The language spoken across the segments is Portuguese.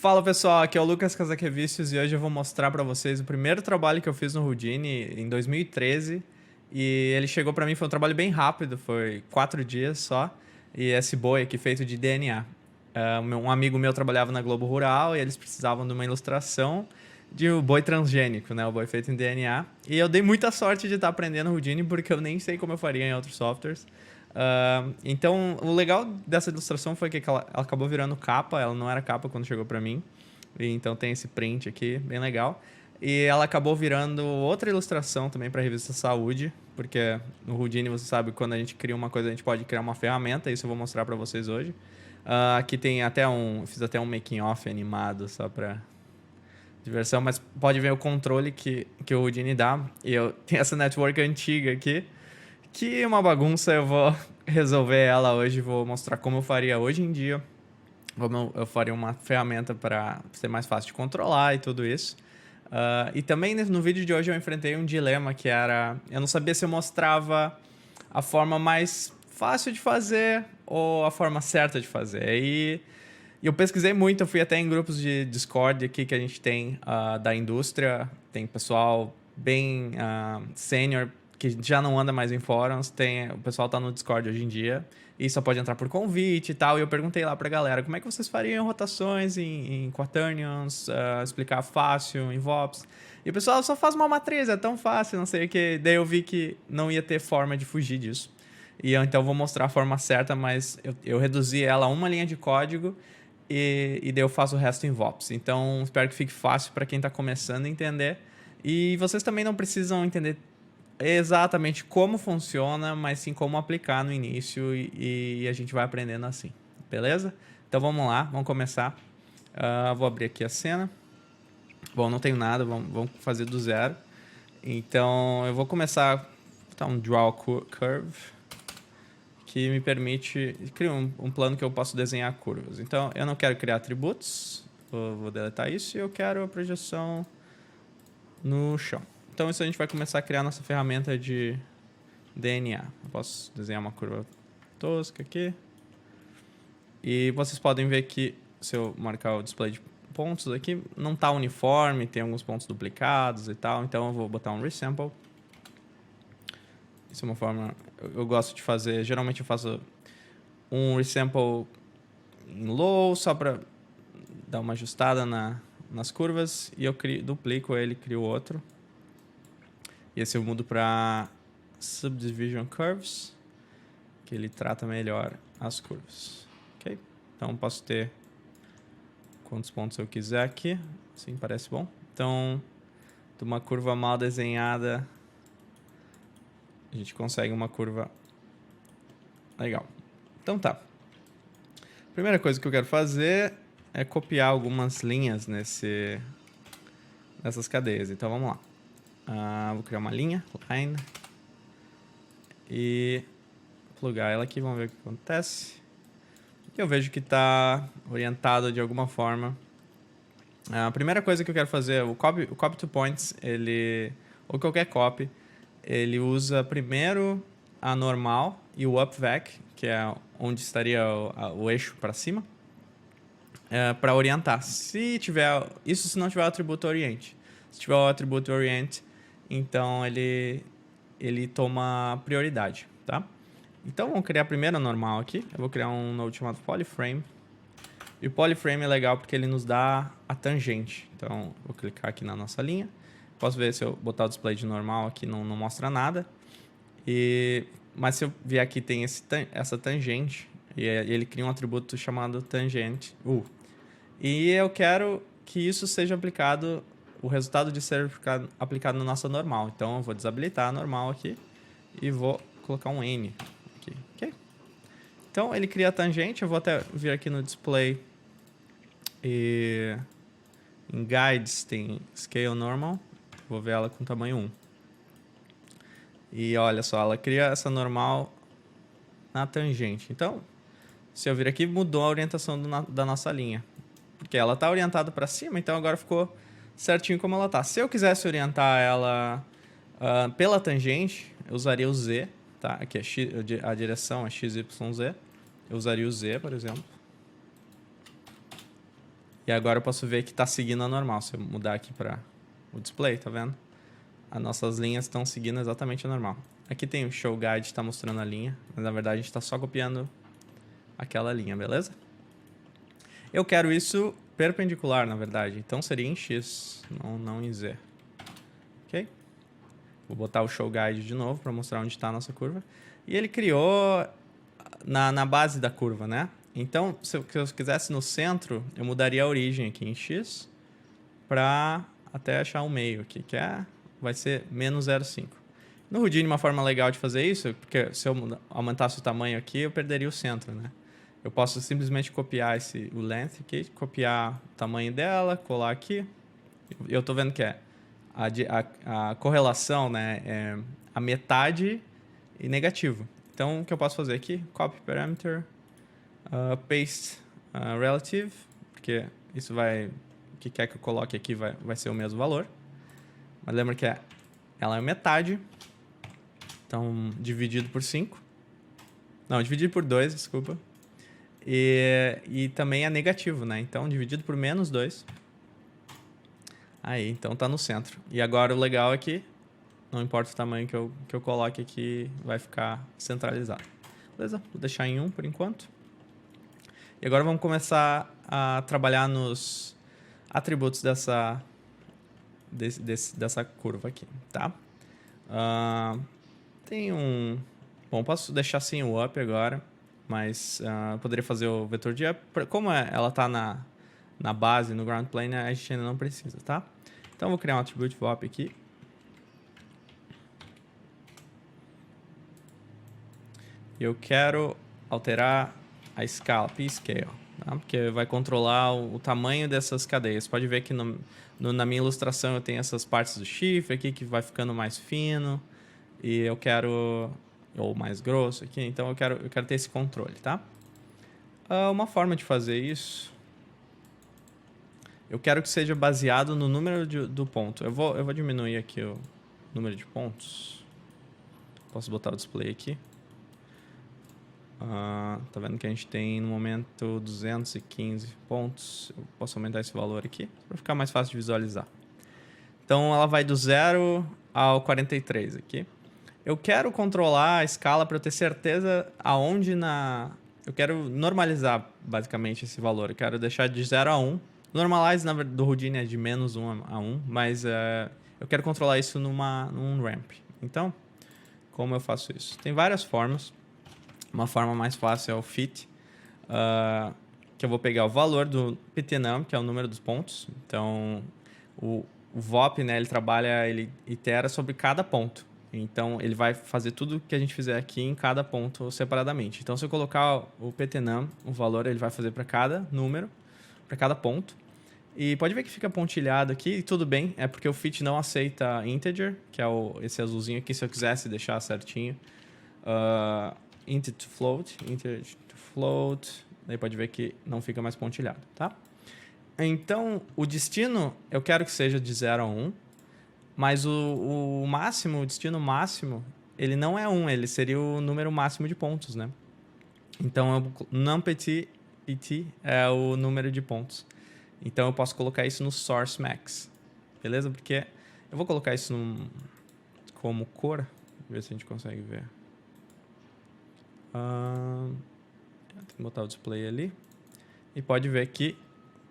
Fala pessoal, aqui é o Lucas Casaquevicius e hoje eu vou mostrar pra vocês o primeiro trabalho que eu fiz no Houdini em 2013 e ele chegou pra mim, foi um trabalho bem rápido, foi 4 dias só e esse boi aqui feito de DNA. Um amigo meu trabalhava na Globo Rural e eles precisavam de uma ilustração de um boi transgênico, né, o boi feito em DNA, e eu dei muita sorte de estar aprendendo Houdini porque eu nem sei como eu faria em outros softwares. Então, o legal dessa ilustração foi que ela acabou virando capa, ela não era capa quando chegou pra mim. E então tem esse print aqui, bem legal. E ela acabou virando outra ilustração também para a revista Saúde, porque no Houdini você sabe que quando a gente cria uma coisa, a gente pode criar uma ferramenta, isso eu vou mostrar para vocês hoje. Aqui tem até fiz até um making off animado só para diversão, mas pode ver o controle que o Houdini dá. E eu tenho essa network antiga aqui, que é uma bagunça, eu vou resolver ela hoje, vou mostrar como eu faria hoje em dia. Como eu faria uma ferramenta para ser mais fácil de controlar e tudo isso. E também no vídeo de hoje eu enfrentei um dilema que era... Eu não sabia se eu mostrava a forma mais fácil de fazer ou a forma certa de fazer. E eu pesquisei muito, eu fui até em grupos de Discord aqui que a gente tem da indústria. Tem pessoal bem sênior que já não anda mais em fóruns. O pessoal tá no Discord hoje em dia e só pode entrar por convite e tal. E eu perguntei lá pra galera, como é que vocês fariam rotações em Quaternions, explicar fácil, em VOPs. E o pessoal só faz uma matriz, é tão fácil, não sei o que. Daí eu vi que não ia ter forma de fugir disso. E eu então vou mostrar a forma certa, mas eu reduzi ela a uma linha de código e daí eu faço o resto em VOPs. Então espero que fique fácil para quem tá começando a entender. E vocês também não precisam entender exatamente como funciona, mas sim como aplicar no início e a gente vai aprendendo assim, beleza? Então vamos lá, vamos começar. Vou abrir aqui a cena. Bom, não tenho nada, vamos fazer do zero. Então eu vou começar a botar um Draw Curve, que me permite criar um plano que eu posso desenhar curvas. Então eu não quero criar atributos, vou deletar isso, e eu quero a projeção no chão. Então isso a gente vai começar a criar nossa ferramenta de DNA. Eu posso desenhar uma curva tosca aqui. E vocês podem ver que se eu marcar o display de pontos aqui, não está uniforme, tem alguns pontos duplicados e tal. Então eu vou botar um resample. Isso é uma forma... Eu gosto de fazer... Geralmente eu faço um resample em low, só para dar uma ajustada nas curvas. E eu duplico ele, crio outro. E esse eu mudo para Subdivision Curves, que ele trata melhor as curvas. Ok? Então posso ter quantos pontos eu quiser aqui. Assim parece bom. Então, de uma curva mal desenhada, a gente consegue uma curva legal. Então tá. A primeira coisa que eu quero fazer é copiar algumas linhas nessas cadeias. Então vamos lá. Vou criar uma linha, line, e plugar ela aqui, vamos ver o que acontece. E eu vejo que está orientado de alguma forma. A primeira coisa que eu quero fazer, o copy to points, ou qualquer copy, ele usa primeiro a normal e o upVec, que é onde estaria o eixo para cima, para orientar. Se não tiver o atributo orient. Se tiver o atributo orient, então ele toma prioridade, tá? Então vamos criar primeiro a normal aqui. Eu vou criar um node chamado polyframe. E o polyframe é legal porque ele nos dá a tangente. Então vou clicar aqui na nossa linha. Posso ver se eu botar o display de normal aqui não mostra nada. Mas se eu vier aqui tem essa tangente. E ele cria um atributo chamado tangente. E eu quero que isso seja aplicado, o resultado de ser aplicado na nossa normal. Então eu vou desabilitar a normal aqui e vou colocar um N aqui, ok? Então ele cria a tangente, eu vou até vir aqui no display e em guides tem scale normal, vou ver ela com tamanho 1. E olha só, ela cria essa normal na tangente. Então, se eu vir aqui, mudou a orientação da nossa linha. Porque ela está orientada para cima, então agora ficou certinho como ela está. Se eu quisesse orientar ela pela tangente, eu usaria o Z, tá? Aqui a direção é XYZ. Eu usaria o Z, por exemplo. E agora eu posso ver que está seguindo a normal. Se eu mudar aqui para o display, tá vendo? As nossas linhas estão seguindo exatamente a normal. Aqui tem o Show Guide, está mostrando a linha, mas na verdade a gente está só copiando aquela linha, beleza? Eu quero isso perpendicular, na verdade, então seria em X, não em Z. Ok? Vou botar o Show Guide de novo para mostrar onde está a nossa curva. E ele criou na base da curva, né? Então, se eu quisesse no centro, eu mudaria a origem aqui em X para até achar o meio aqui, que vai ser menos 0,5. No Houdini, uma forma legal de fazer isso, porque se eu aumentasse o tamanho aqui, eu perderia o centro, né? Eu posso simplesmente copiar o length aqui, copiar o tamanho dela, colar aqui. Eu estou vendo que a correlação, né, é a metade e negativo. Então, o que eu posso fazer aqui? Copy parameter, paste relative, porque isso vai... O que quer que eu coloque aqui vai ser o mesmo valor. Mas lembra que ela é metade. Então, dividido por 5. Não, dividido por 2, desculpa. E também é negativo, né? Então, dividido por menos 2. Aí, então tá no centro. E agora o legal é que não importa o tamanho que eu coloque aqui, vai ficar centralizado. Beleza? Vou deixar em 1 por enquanto. E agora vamos começar a trabalhar nos atributos dessa curva aqui, tá? Tem um... Bom, posso deixar assim o up agora, mas poderia fazer o vetor de up. Como ela está na base, no ground plane, a gente ainda não precisa, tá? Então, vou criar um attribute up aqui. Eu quero alterar a escala, p-scale, tá? Porque vai controlar o tamanho dessas cadeias. Pode ver que na minha ilustração eu tenho essas partes do chifre aqui que vai ficando mais fino. E eu quero... ou mais grosso aqui, então eu quero ter esse controle, tá? Uma forma de fazer isso... Eu quero que seja baseado no número do ponto. Eu vou diminuir aqui o número de pontos. Posso botar o display aqui. Tá vendo que a gente tem no momento 215 pontos. Eu posso aumentar esse valor aqui para ficar mais fácil de visualizar. Então ela vai do 0 ao 43 aqui. Eu quero controlar a escala para eu ter certeza aonde eu quero normalizar basicamente esse valor. Eu quero deixar de 0 a 1. Normalize do Houdini é de menos 1 a 1, mas eu quero controlar isso num ramp. Então, como eu faço isso? Tem várias formas. Uma forma mais fácil é o fit, que eu vou pegar o valor do ptnum, que é o número dos pontos. Então, o VOP, né, ele itera sobre cada ponto. Então, ele vai fazer tudo que a gente fizer aqui em cada ponto separadamente. Então, se eu colocar o ptnum, o valor, ele vai fazer para cada número, para cada ponto. E pode ver que fica pontilhado aqui, e tudo bem, é porque o fit não aceita integer, que é esse azulzinho aqui, se eu quisesse deixar certinho. Integer to float, daí pode ver que não fica mais pontilhado, tá? Então, o destino, eu quero que seja de 0 a 1, mas o máximo, o destino máximo, ele não é 1, ele seria o número máximo de pontos, né? Então, numpt é o número de pontos. Então, eu posso colocar isso no source max, beleza? Porque eu vou colocar isso como cor, ver se a gente consegue ver. Tem que botar o display ali. E pode ver que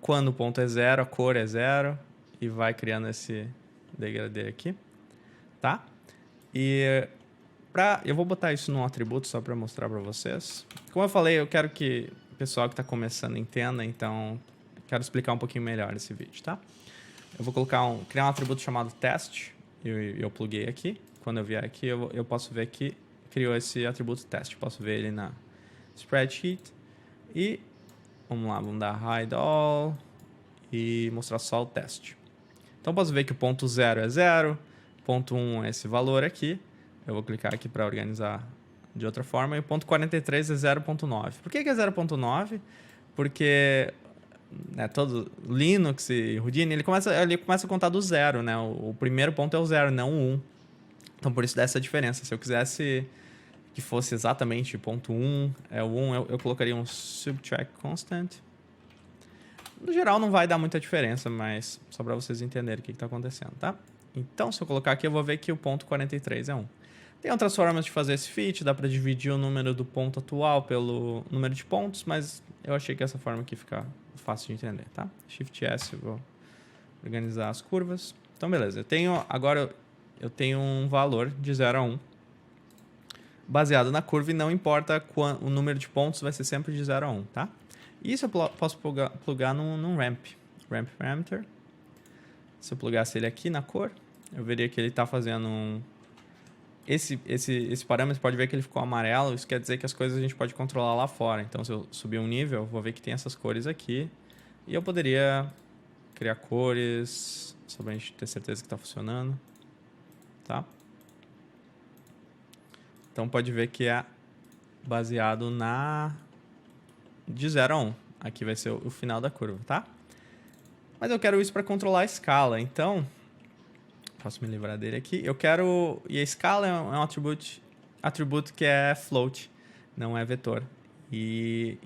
quando o ponto é 0, a cor é 0 e vai criando esse degradê aqui, tá? E eu vou botar isso num atributo só para mostrar para vocês. Como eu falei, eu quero que o pessoal que está começando entenda, então quero explicar um pouquinho melhor esse vídeo, tá? Eu vou criar um atributo chamado test, eu pluguei aqui. Quando eu vier aqui, eu posso ver que criou esse atributo test. Posso ver ele na spreadsheet. E vamos lá, vamos dar hide all e mostrar só o teste. Então posso ver que o ponto 0 é 0, ponto 1 é esse valor aqui. Eu vou clicar aqui para organizar de outra forma. E o ponto 43 é 0.9. Por que é 0.9? Porque todo Linux e Houdini, ele começa a contar do 0, né? O primeiro ponto é o 0, não o 1. Então por isso dá essa diferença. Se eu quisesse que fosse exatamente ponto 1, é o 1, eu colocaria um subtract constant. No geral não vai dar muita diferença, mas só para vocês entenderem o que está acontecendo, tá? Então, se eu colocar aqui, eu vou ver que o ponto 43 é 1. Tem outras formas de fazer esse fit, dá para dividir o número do ponto atual pelo número de pontos, mas eu achei que essa forma aqui fica fácil de entender, tá? Shift S, eu vou organizar as curvas. Então, beleza. Agora eu tenho um valor de 0 a 1 baseado na curva e não importa o número de pontos, vai ser sempre de 0 a 1, tá? Isso eu posso plugar num ramp parameter. Se eu plugasse ele aqui na cor, eu veria que ele está fazendo um... Esse parâmetro pode ver que ele ficou amarelo, isso quer dizer que as coisas a gente pode controlar lá fora. Então, se eu subir um nível, eu vou ver que tem essas cores aqui. E eu poderia criar cores, só pra gente ter certeza que está funcionando. Tá? Então, pode ver que é baseado de 0 a 1. Aqui vai ser o final da curva, tá? Mas eu quero isso para controlar a escala, então... Posso me livrar dele aqui. E a escala é um atributo que é float, não é vetor. E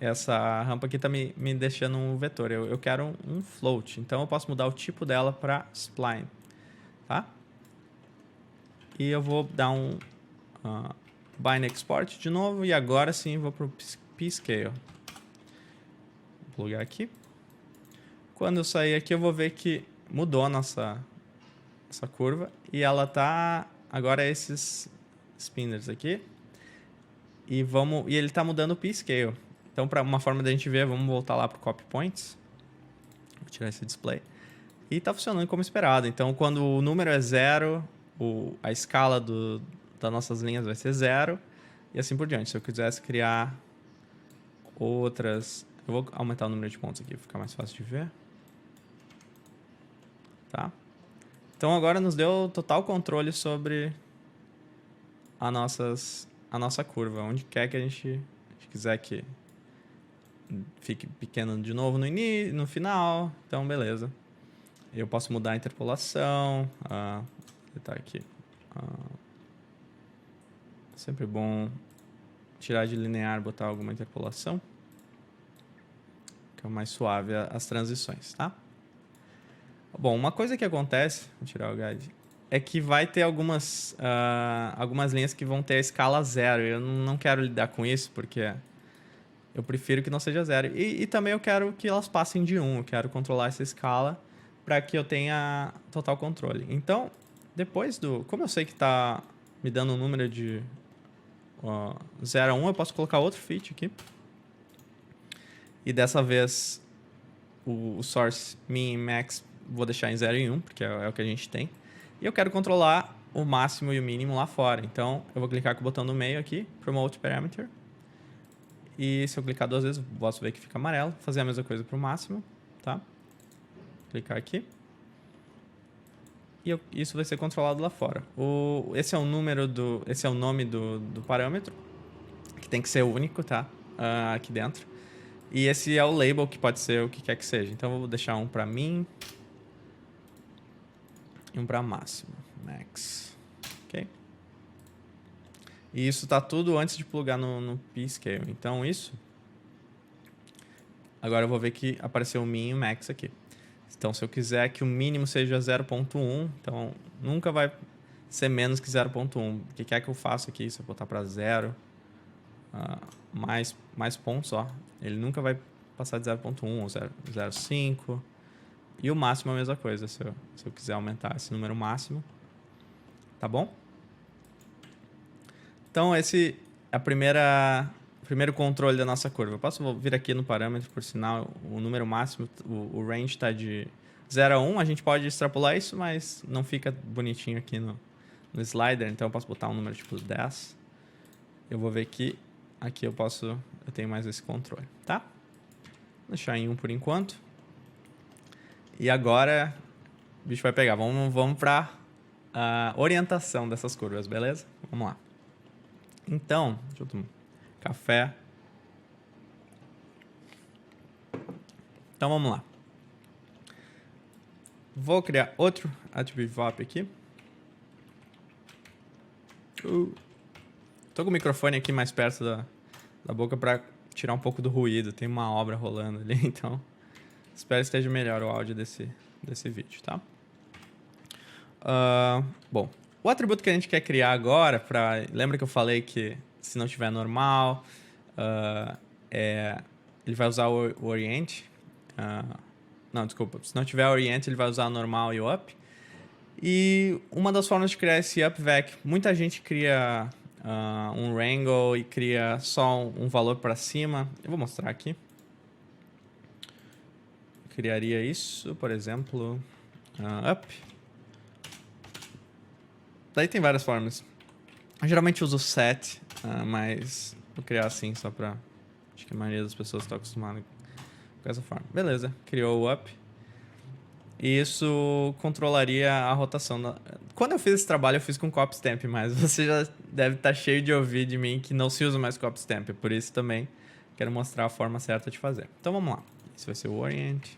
essa rampa aqui está me deixando um vetor. Eu quero um float, então eu posso mudar o tipo dela para spline, tá? E eu vou dar um bind export de novo e agora sim vou para o p-scale. Vou plugar aqui. Quando eu sair aqui eu vou ver que mudou a essa curva e ela tá agora esses spinners aqui e ele tá mudando o p-scale. Então, para uma forma da gente ver, vamos voltar lá pro copy points. Vou tirar esse display. E tá funcionando como esperado. Então, quando o número é 0, a escala das nossas linhas vai ser 0 e assim por diante. Se eu quisesse criar outras... Eu vou aumentar o número de pontos aqui para ficar mais fácil de ver. Tá? Então, agora nos deu total controle sobre a nossa curva. Onde quer que a gente quiser que fique pequeno de novo no final. Então, beleza. Eu posso mudar a interpolação. Vou botar aqui. Sempre bom tirar de linear e botar alguma interpolação. Que é mais suave as transições, tá? Bom, uma coisa que acontece, vou tirar o guide, é que vai ter algumas linhas que vão ter a escala 0. Eu não quero lidar com isso, porque eu prefiro que não seja 0. E também eu quero que elas passem de 1. Eu quero controlar essa escala para que eu tenha total controle. Então, como eu sei que está me dando um número de 0 a 1, eu posso colocar outro fit aqui. E dessa vez, o source min e max vou deixar em 0 e 1, porque é o que a gente tem. E eu quero controlar o máximo e o mínimo lá fora. Então, eu vou clicar com o botão no meio aqui, Promote Parameter. E se eu clicar 2 vezes, posso ver que fica amarelo. Fazer a mesma coisa para o máximo, tá? Clicar aqui. E isso vai ser controlado lá fora. Esse é o nome do parâmetro, que tem que ser único, tá? Aqui dentro. E esse é o label, que pode ser o que quer que seja. Então, eu vou deixar um para min e um para máximo, max. Ok? E isso tá tudo antes de plugar no p-scale. Então, isso... Agora eu vou ver que apareceu o min e o max aqui. Então, se eu quiser que o mínimo seja 0.1, então nunca vai ser menos que 0.1. O que quer que eu faça aqui? Se eu botar para 0, mais pontos, ó, ele nunca vai passar de 0.1 ou 0.5. E o máximo é a mesma coisa, se eu quiser aumentar esse número máximo. Tá bom? Então, esse é o primeiro controle da nossa curva. Eu posso vir aqui no parâmetro, por sinal, o número máximo, o range está de 0 a 1. A gente pode extrapolar isso, mas não fica bonitinho aqui no slider. Então, eu posso botar um número tipo 10. Eu vou ver que aqui eu tenho mais esse controle, tá? Vou deixar em 1 por enquanto. E agora, o bicho vai pegar. Vamos para a orientação dessas curvas, beleza? Vamos lá. Então, deixa eu tomar café. Então, vamos lá. Vou criar outro attribute VOP aqui. Tô com o microfone aqui mais perto da boca para tirar um pouco do ruído. Tem uma obra rolando ali, então Espero que esteja melhor o áudio desse vídeo, tá? Bom, o atributo que a gente quer criar agora, lembra que eu falei que se não tiver normal, ele vai usar o orient. Não, desculpa. Se não tiver orient, ele vai usar o normal e o up. E uma das formas de criar esse upVec, muita gente cria um wrangle e cria só um valor para cima. Eu vou mostrar aqui. Criaria isso, por exemplo, up. Daí tem várias formas. Eu geralmente uso set, mas vou criar assim só pra... Acho que a maioria das pessoas está acostumada com essa forma. Beleza, criou o up. E isso controlaria a rotação. Quando eu fiz esse trabalho, eu fiz com copy stamp, mas você já deve estar cheio de ouvir de mim que não se usa mais copy stamp. Por isso também quero mostrar a forma certa de fazer. Então vamos lá. Esse vai ser o orient.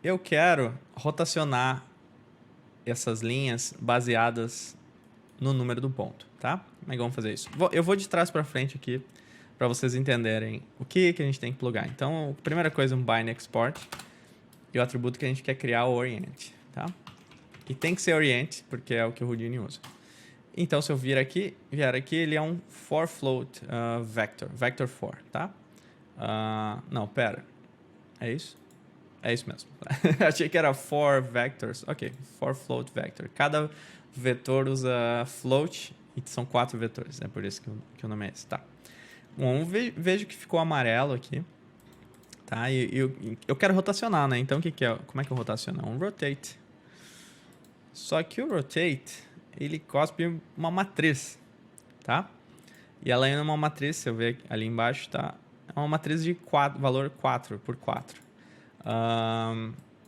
Eu quero rotacionar essas linhas baseadas no número do ponto, tá? Como é que vamos fazer isso? Eu vou de trás para frente aqui para vocês entenderem o que a gente tem que plugar. Então, a primeira coisa é um bind export e o atributo que a gente quer criar é o orient, tá? E tem que ser orient porque é o que o Houdini usa. Então, se eu vier aqui, ele é um for float vector for, tá? Não, pera. É isso? É isso mesmo. Achei que era for vectors. Ok, for float vector. Cada vetor usa float e são 4 vetores. É por isso que o nome é esse. Tá. Bom, vejo que ficou amarelo aqui. Tá? E eu quero rotacionar, né? Então, como é que eu rotaciono? Um rotate. Só que o rotate, ele cospe uma matriz. Tá? E ela é uma matriz, se eu ver ali embaixo, tá? É uma matriz de valor 4 por 4.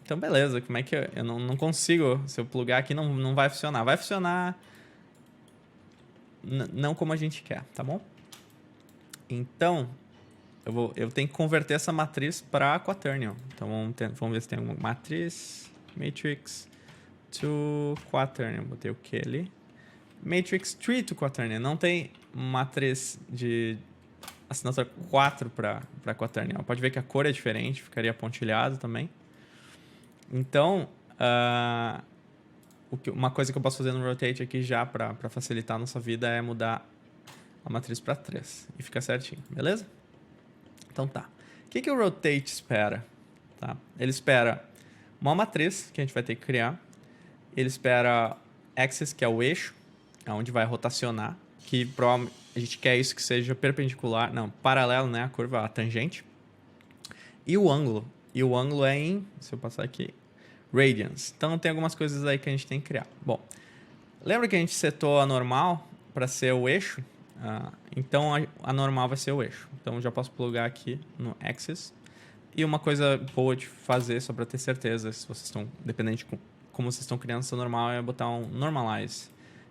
Então, beleza. Como é que eu não consigo... Se eu plugar aqui, não vai funcionar. Vai funcionar não como a gente quer, tá bom? Então, eu tenho que converter essa matriz para quaternion. Então, vamos ver se tem alguma matriz. Matrix to quaternion. Botei o que ali? Matrix tree to quaternion. Não tem matriz de... assinatura 4 para quaternion. Pode ver que a cor é diferente, ficaria pontilhado também. Então, uma coisa que eu posso fazer no rotate aqui já para facilitar a nossa vida é mudar a matriz para 3 e fica certinho, beleza? Então tá. O que o rotate espera? Tá? Ele espera uma matriz que a gente vai ter que criar. Ele espera axis, que é o eixo, onde vai rotacionar, que provavelmente a gente quer isso que seja perpendicular, não, paralelo, né, a curva, a tangente. E o ângulo. E o ângulo é em, se eu passar aqui, radians. Então tem algumas coisas aí que a gente tem que criar. Bom, lembra que a gente setou a normal para ser o eixo? Então a normal vai ser o eixo. Então eu já posso plugar aqui no axis. E uma coisa boa de fazer, só para ter certeza, se vocês estão, dependente de como vocês estão criando seu normal, é botar um normalize.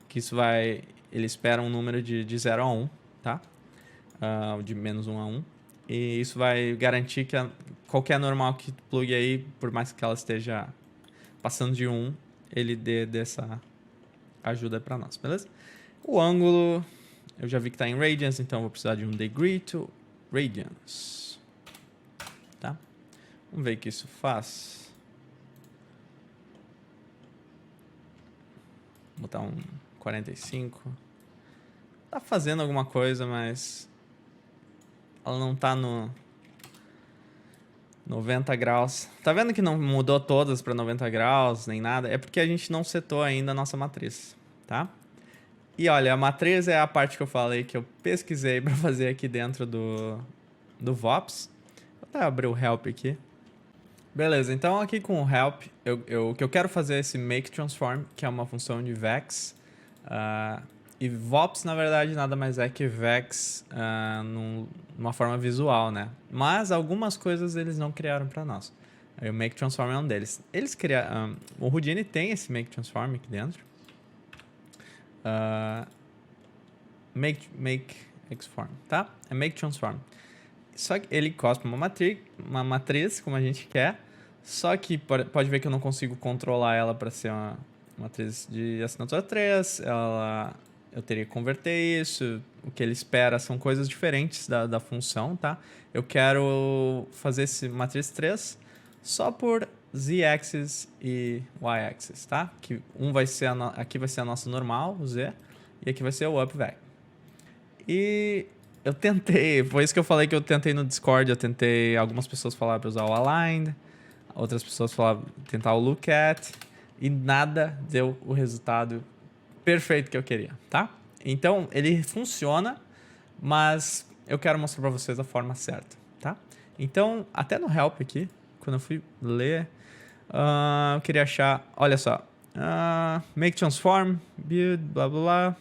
Que isso vai... Ele espera um número de 0 a 1, tá? De menos 1 a 1. E isso vai garantir que qualquer normal que plugue aí, por mais que ela esteja passando de 1, ele dê dessa ajuda para nós, beleza? O ângulo, eu já vi que está em radians, então eu vou precisar de um degree to radians. Tá? Vamos ver o que isso faz. Vou botar um 45. Tá fazendo alguma coisa, mas ela não tá no 90 graus. Tá vendo que não mudou todas para 90 graus, nem nada? É porque a gente não setou ainda a nossa matriz, tá? E olha, a matriz é a parte que eu falei que eu pesquisei para fazer aqui dentro do VOPS. Vou até abrir o help aqui. Beleza, então aqui com o help, o que eu quero fazer é esse make transform, que é uma função de vex. E VOPS, na verdade, nada mais é que vex numa forma visual, né? Mas algumas coisas eles não criaram para nós. Aí o make transform é um deles. Eles criaram... o Houdini tem esse make transform aqui dentro. Make transform, tá? É make transform. Só que ele cospe uma matriz, como a gente quer. Só que pode ver que eu não consigo controlar ela para ser uma matriz de assinatura 3. eu teria que converter isso. O que ele espera são coisas diferentes da função, tá? Eu quero fazer esse matriz 3 só por z-axis e y-axis, tá? Que um vai ser aqui vai ser a nossa normal, o z, e aqui vai ser o up vec. E eu tentei, foi isso que eu falei que eu tentei no Discord, eu tentei, algumas pessoas falaram para usar o aligned, outras pessoas falaram tentar o look at, e nada deu o resultado perfeito que eu queria, tá? Então, ele funciona, mas eu quero mostrar para vocês a forma certa, tá? Então, até no help aqui, quando eu fui ler, eu queria achar, olha só, make transform, build, blá blá blá,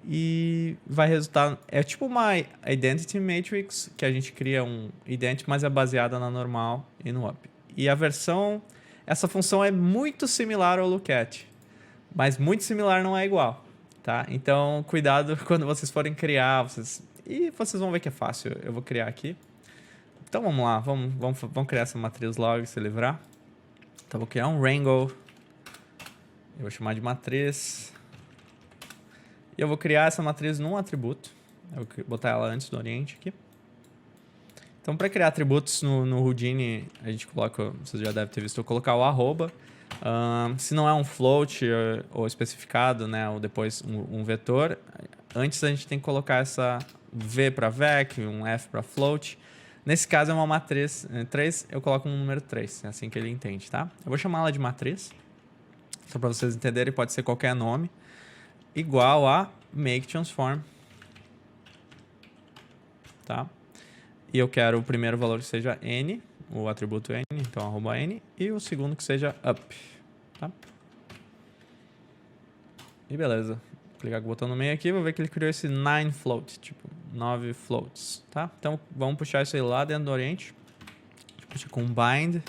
e vai resultar, é tipo uma identity matrix, que a gente cria um ident, mas é baseada na normal e no up. E a versão, essa função é muito similar ao lookat, mas muito similar não é igual, tá? Então, cuidado quando vocês forem criar, e vocês vão ver que é fácil, eu vou criar aqui. Então vamos lá, vamos criar essa matriz logo e se livrar. Então vou criar um wrangle, eu vou chamar de matriz, e eu vou criar essa matriz num atributo, eu vou botar ela antes do oriente aqui. Então para criar atributos no Houdini, a gente coloca, vocês já devem ter visto eu colocar o arroba. Se não é um float ou especificado, né, ou depois um vetor, antes a gente tem que colocar essa v para vec, um f para float. Nesse caso é uma matriz 3, eu coloco um número 3, é assim que ele entende, tá? Eu vou chamar ela de matriz, só para vocês entenderem, pode ser qualquer nome, igual a make transform, tá? E eu quero o primeiro valor que seja n, o atributo n, então arroba n, e o segundo que seja up, tá? E beleza. Clicar com o botão no meio aqui, vou ver que ele criou esse 9 float, tipo 9 floats, tá? Então vamos puxar isso aí lá dentro do oriente. A gente puxa com bind,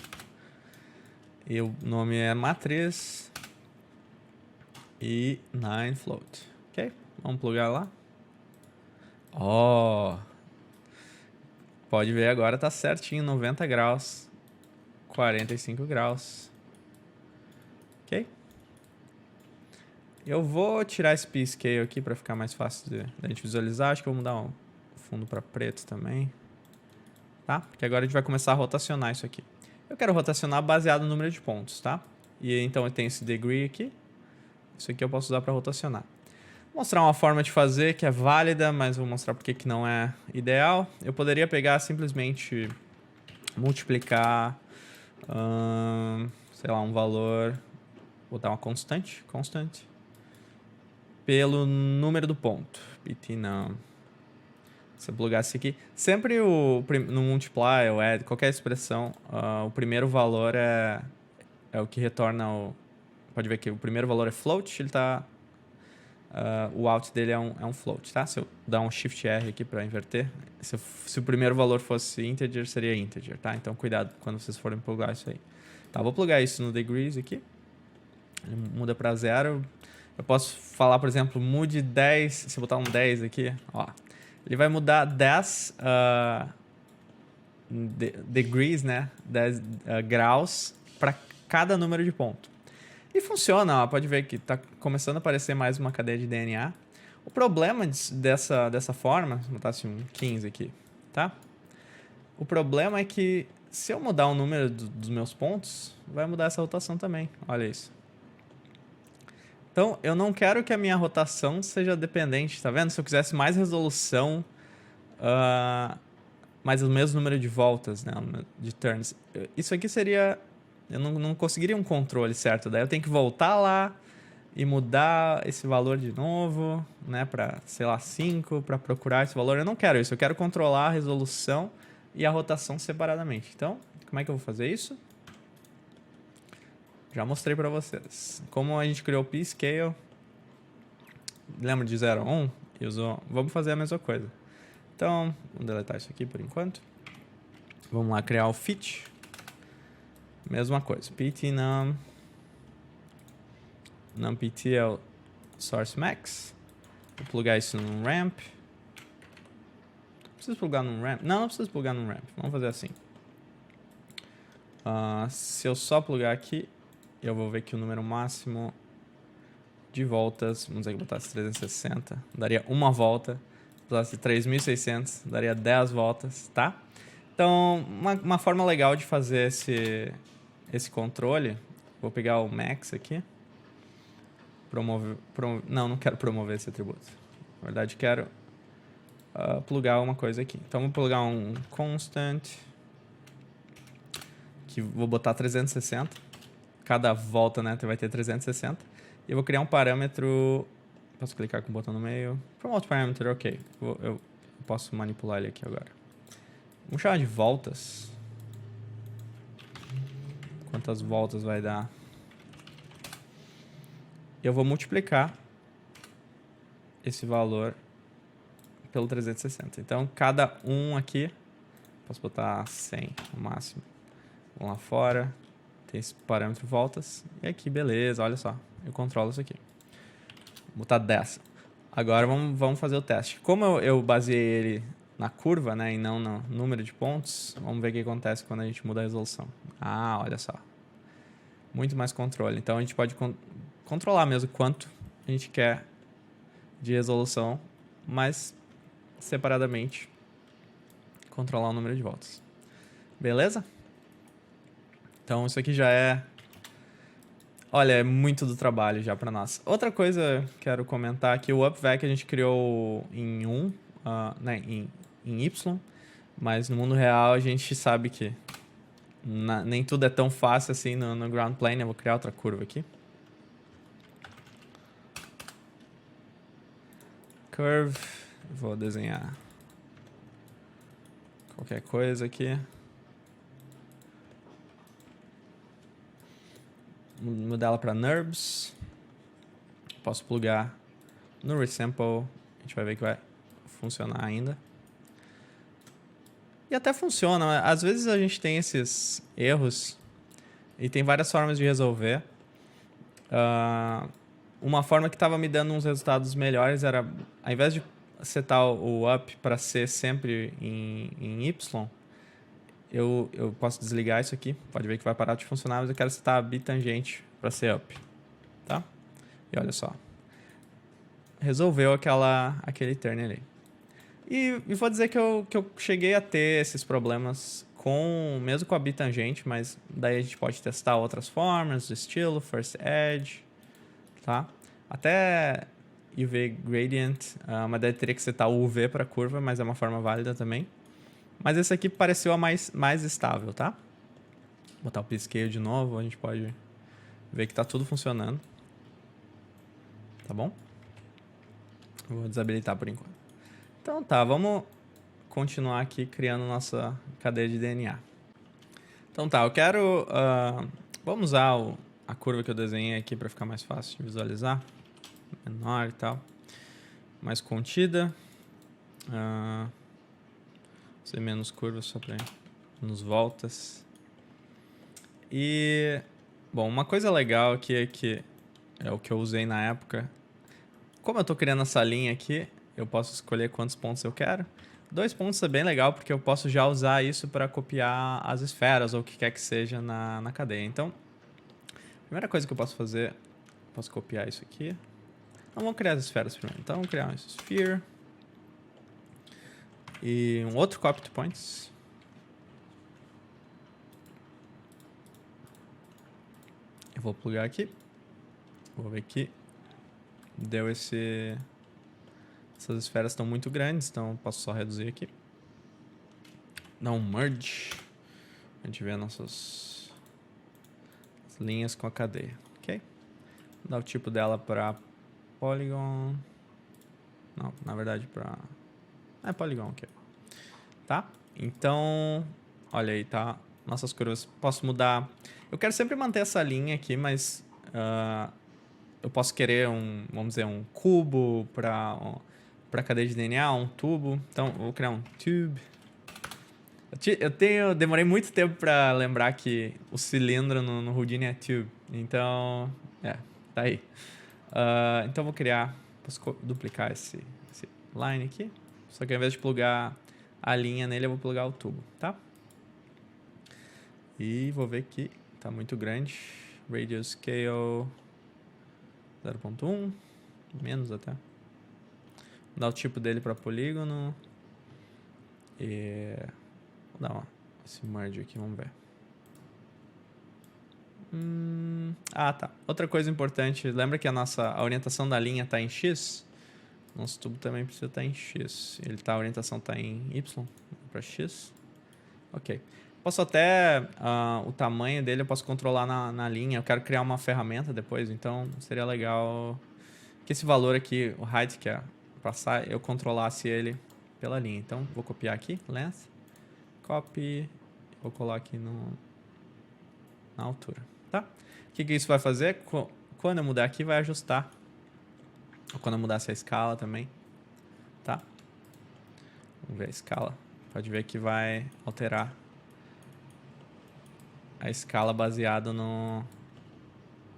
e o nome é matriz, e 9 float, ok? Vamos plugar lá. Pode ver agora, tá certinho, 90 graus, 45 graus, ok? Eu vou tirar esse P-Scale aqui para ficar mais fácil da gente visualizar, acho que eu vou mudar o fundo para preto também, tá? Porque agora a gente vai começar a rotacionar isso aqui. Eu quero rotacionar baseado no número de pontos, tá? E então eu tenho esse degree aqui, isso aqui eu posso usar para rotacionar. Vou mostrar uma forma de fazer que é válida, mas vou mostrar porque que não é ideal. Eu poderia pegar simplesmente multiplicar, sei lá, um valor, botar uma constante, pelo número do ponto. PT não. Se eu plugasse aqui, sempre no multiply ou add, qualquer expressão, o primeiro valor é o que retorna o... Pode ver que o primeiro valor é float, ele tá... o out dele é um float, tá? Se eu dar um Shift R aqui para inverter, se o primeiro valor fosse integer, seria integer, tá? Então cuidado quando vocês forem plugar isso aí. Tá, vou plugar isso no degrees aqui. Ele muda para 0. Eu posso falar, por exemplo, mude 10. Se eu botar um 10 aqui, ó, ele vai mudar 10 degrees, né? 10 graus para cada número de ponto. E funciona, ó, pode ver que está começando a aparecer mais uma cadeia de DNA. O problema dessa forma, vou botar assim um 15 aqui, tá? O problema é que se eu mudar o número dos meus pontos, vai mudar essa rotação também, olha isso. Então, eu não quero que a minha rotação seja dependente, tá vendo? Se eu quisesse mais resolução, mais o mesmo número de voltas, né, de turns, isso aqui seria... Eu não conseguiria um controle certo, daí eu tenho que voltar lá e mudar esse valor de novo, né, para, sei lá, 5, para procurar esse valor. Eu não quero isso, eu quero controlar a resolução e a rotação separadamente. Então, como é que eu vou fazer isso? Já mostrei para vocês. Como a gente criou o P-Scale, lembra de 0 a 1? E usou... Vamos fazer a mesma coisa. Então, vamos deletar isso aqui por enquanto. Vamos lá criar o fit. Mesma coisa, pt num pt é o source max. Vou plugar isso num ramp. Preciso plugar num ramp? Não preciso plugar num ramp. Vamos fazer assim. Se eu só plugar aqui, eu vou ver que o número máximo de voltas, vamos dizer que botasse 360, daria uma volta. Botasse 3.600, daria 10 voltas, tá? Então, uma forma legal de fazer esse controle, vou pegar o Max aqui, não quero promover esse atributo. Na verdade, quero plugar uma coisa aqui. Então, vou plugar um constant, que vou botar 360. Cada volta, né, vai ter 360. E eu vou criar um parâmetro. Posso clicar com o botão no meio. Promote parameter, ok. Eu posso manipular ele aqui agora. Vamos chamar de voltas. Quantas voltas vai dar? Eu vou multiplicar esse valor pelo 360. Então, cada um aqui, posso botar 100 no máximo. Vamos lá fora, tem esse parâmetro voltas. E aqui, beleza, olha só, eu controlo isso aqui. Vou botar 10. Agora vamos fazer o teste. Como eu baseei ele na curva, né, e não no número de pontos, vamos ver o que acontece quando a gente muda a resolução. Ah, olha só. Muito mais controle. Então, a gente pode controlar mesmo quanto a gente quer de resolução, mas separadamente controlar o número de voltas. Beleza? Então, isso aqui já é... Olha, é muito do trabalho já para nós. Outra coisa que quero comentar aqui, o UpVec a gente criou em né, em Y, mas no mundo real a gente sabe que nem tudo é tão fácil assim no ground plane. Eu vou criar outra curva aqui. Curve, vou desenhar qualquer coisa aqui. Mudar ela para NURBS. Posso plugar no Resample. A gente vai ver que vai funcionar ainda. E até funciona. Às vezes a gente tem esses erros e tem várias formas de resolver. Uma forma que estava me dando uns resultados melhores era, ao invés de setar o up para ser sempre em Y, eu posso desligar isso aqui. Pode ver que vai parar de funcionar, mas eu quero setar a bitangente para ser up. Tá? E olha só. Resolveu aquele turn ali. E vou dizer que eu cheguei a ter esses problemas mesmo com a bitangente, mas daí a gente pode testar outras formas, do estilo, first edge, tá? Até UV gradient, mas daí teria que setar o UV para curva, mas é uma forma válida também. Mas esse aqui pareceu a mais estável, tá? Vou botar o P-Scale de novo, a gente pode ver que tá tudo funcionando. Tá bom? Vou desabilitar por enquanto. Então tá, vamos continuar aqui criando nossa cadeia de DNA. Então tá, eu quero... vamos usar a curva que eu desenhei aqui para ficar mais fácil de visualizar. Menor e tal. Mais contida. Ser menos curva só para menos voltas. E... Bom, uma coisa legal aqui é que é o que eu usei na época. Como eu tô criando essa linha aqui, eu posso escolher quantos pontos eu quero. 2 pontos é bem legal, porque eu posso já usar isso para copiar as esferas ou o que quer que seja na cadeia. Então, a primeira coisa que eu posso fazer, posso copiar isso aqui. Então, vamos criar as esferas primeiro. Então, vamos criar um sphere. E um outro copy to points. Eu vou plugar aqui. Vou ver que deu essas esferas estão muito grandes, então eu posso só reduzir aqui. Dar um merge. A gente vê nossas linhas com a cadeia, ok? Dá o tipo dela para polygon. Não, na verdade para... polygon aqui. Tá? Então, olha aí, tá? Nossas curvas. Posso mudar... Eu quero sempre manter essa linha aqui, mas... eu posso querer vamos dizer, um cubo para cadeia de DNA, um tubo. Então, eu vou criar um tube. Demorei muito tempo para lembrar que o cilindro no Houdini é tube. Então, tá aí. Então, eu vou criar, posso duplicar esse line aqui. Só que ao invés de plugar a linha nele, eu vou plugar o tubo, tá? E vou ver que tá muito grande. Radius scale 0.1, menos até. Vou dar o tipo dele para polígono. E vou dar esse merge aqui, vamos ver. Tá. Outra coisa importante, lembra que a orientação da linha está em X? Nosso tubo também precisa estar em X. A orientação está em Y para X. Ok. Posso até, o tamanho dele eu posso controlar na linha. Eu quero criar uma ferramenta depois, então seria legal que esse valor aqui, o height que é passar, eu controlasse ele pela linha. Então, vou copiar aqui, length, copy, vou colar aqui na altura, tá? O que isso vai fazer? Quando eu mudar aqui, vai ajustar. Ou quando eu mudasse a escala também, tá? Vamos ver a escala. Pode ver que vai alterar a escala baseada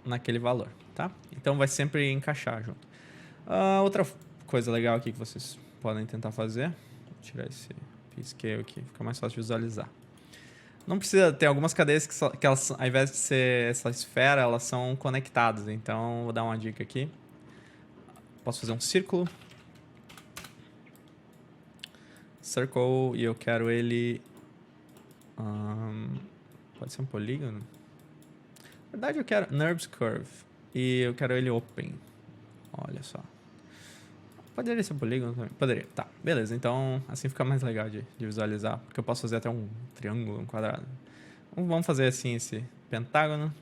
naquele valor, tá? Então vai sempre encaixar junto. Outra coisa legal aqui que vocês podem tentar fazer, vou tirar esse P-Scale aqui, fica mais fácil de visualizar. Não precisa, tem algumas cadeias que elas, ao invés de ser essa esfera, elas são conectadas. Então, vou dar uma dica aqui. Posso fazer um círculo. Circle, e eu quero ele... pode ser um polígono? Na verdade, eu quero NURBS Curve. E eu quero ele open. Olha só. Poderia ser polígono também? Poderia. Tá, beleza. Então, assim fica mais legal de visualizar. Porque eu posso fazer até um triângulo, um quadrado. Então, vamos fazer assim esse pentágono.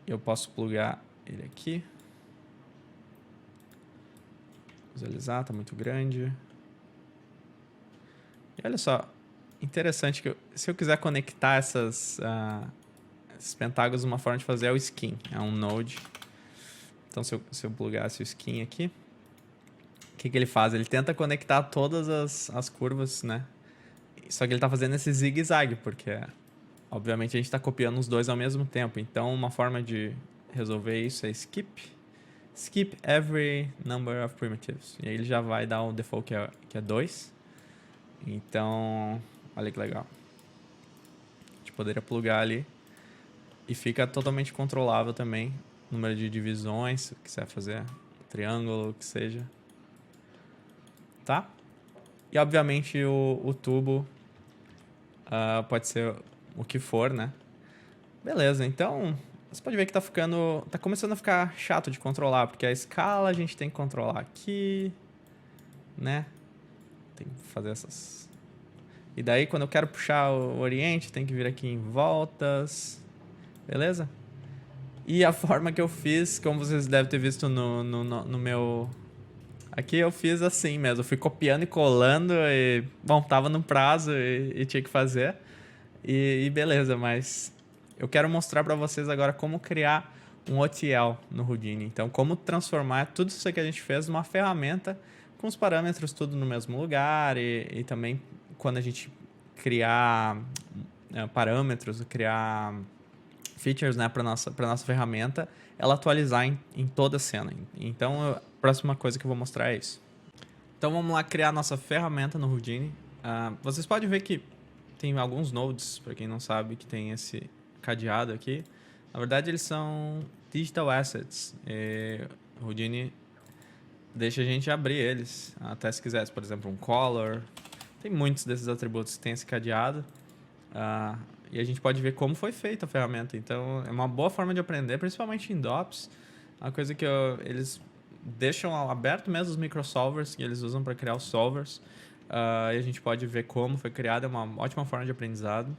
Eu posso plugar ele aqui. Visualizar, tá muito grande. E olha só, interessante que se eu quiser conectar esses pentágonos, uma forma de fazer é o skin. É um node. Então, se eu plugasse o skin aqui, o que ele faz? Ele tenta conectar todas as curvas, né? Só que ele tá fazendo esse zigue-zague, porque, obviamente, a gente tá copiando os dois ao mesmo tempo. Então, uma forma de resolver isso é skip every number of primitives. E aí ele já vai dar o default que é 2. Então, olha que legal. A gente poderia plugar ali e fica totalmente controlável também. Número de divisões, se quiser fazer triângulo, o que seja. Tá? E, obviamente, o tubo pode ser o que for, né? Beleza, então... Você pode ver que tá começando a ficar chato de controlar, porque a escala a gente tem que controlar aqui, né? Tem que fazer essas... E daí, quando eu quero puxar o oriente, tem que vir aqui em voltas, beleza? E a forma que eu fiz, como vocês devem ter visto no meu... Aqui eu fiz assim mesmo, eu fui copiando e colando e... Bom, tava no prazo e tinha que fazer. E beleza, mas... Eu quero mostrar para vocês agora como criar um OTL no Houdini. Então, como transformar tudo isso que a gente fez numa ferramenta com os parâmetros tudo no mesmo lugar e também quando a gente criar parâmetros, criar features, né, para nossa ferramenta, ela atualizar em toda a cena. Então, a próxima coisa que eu vou mostrar é isso. Então, vamos lá criar nossa ferramenta no Houdini. Vocês podem ver que tem alguns nodes, para quem não sabe, que tem esse cadeado aqui. Na verdade, eles são digital assets. O Houdini deixa a gente abrir eles, até se quisesse, por exemplo, um color. Tem muitos desses atributos que tem esse cadeado. E a gente pode ver como foi feita a ferramenta. Então, é uma boa forma de aprender, principalmente em DOPS. Uma coisa que eles deixam aberto mesmo os microsolvers que eles usam para criar os solvers. E a gente pode ver como foi criado. É uma ótima forma de aprendizado.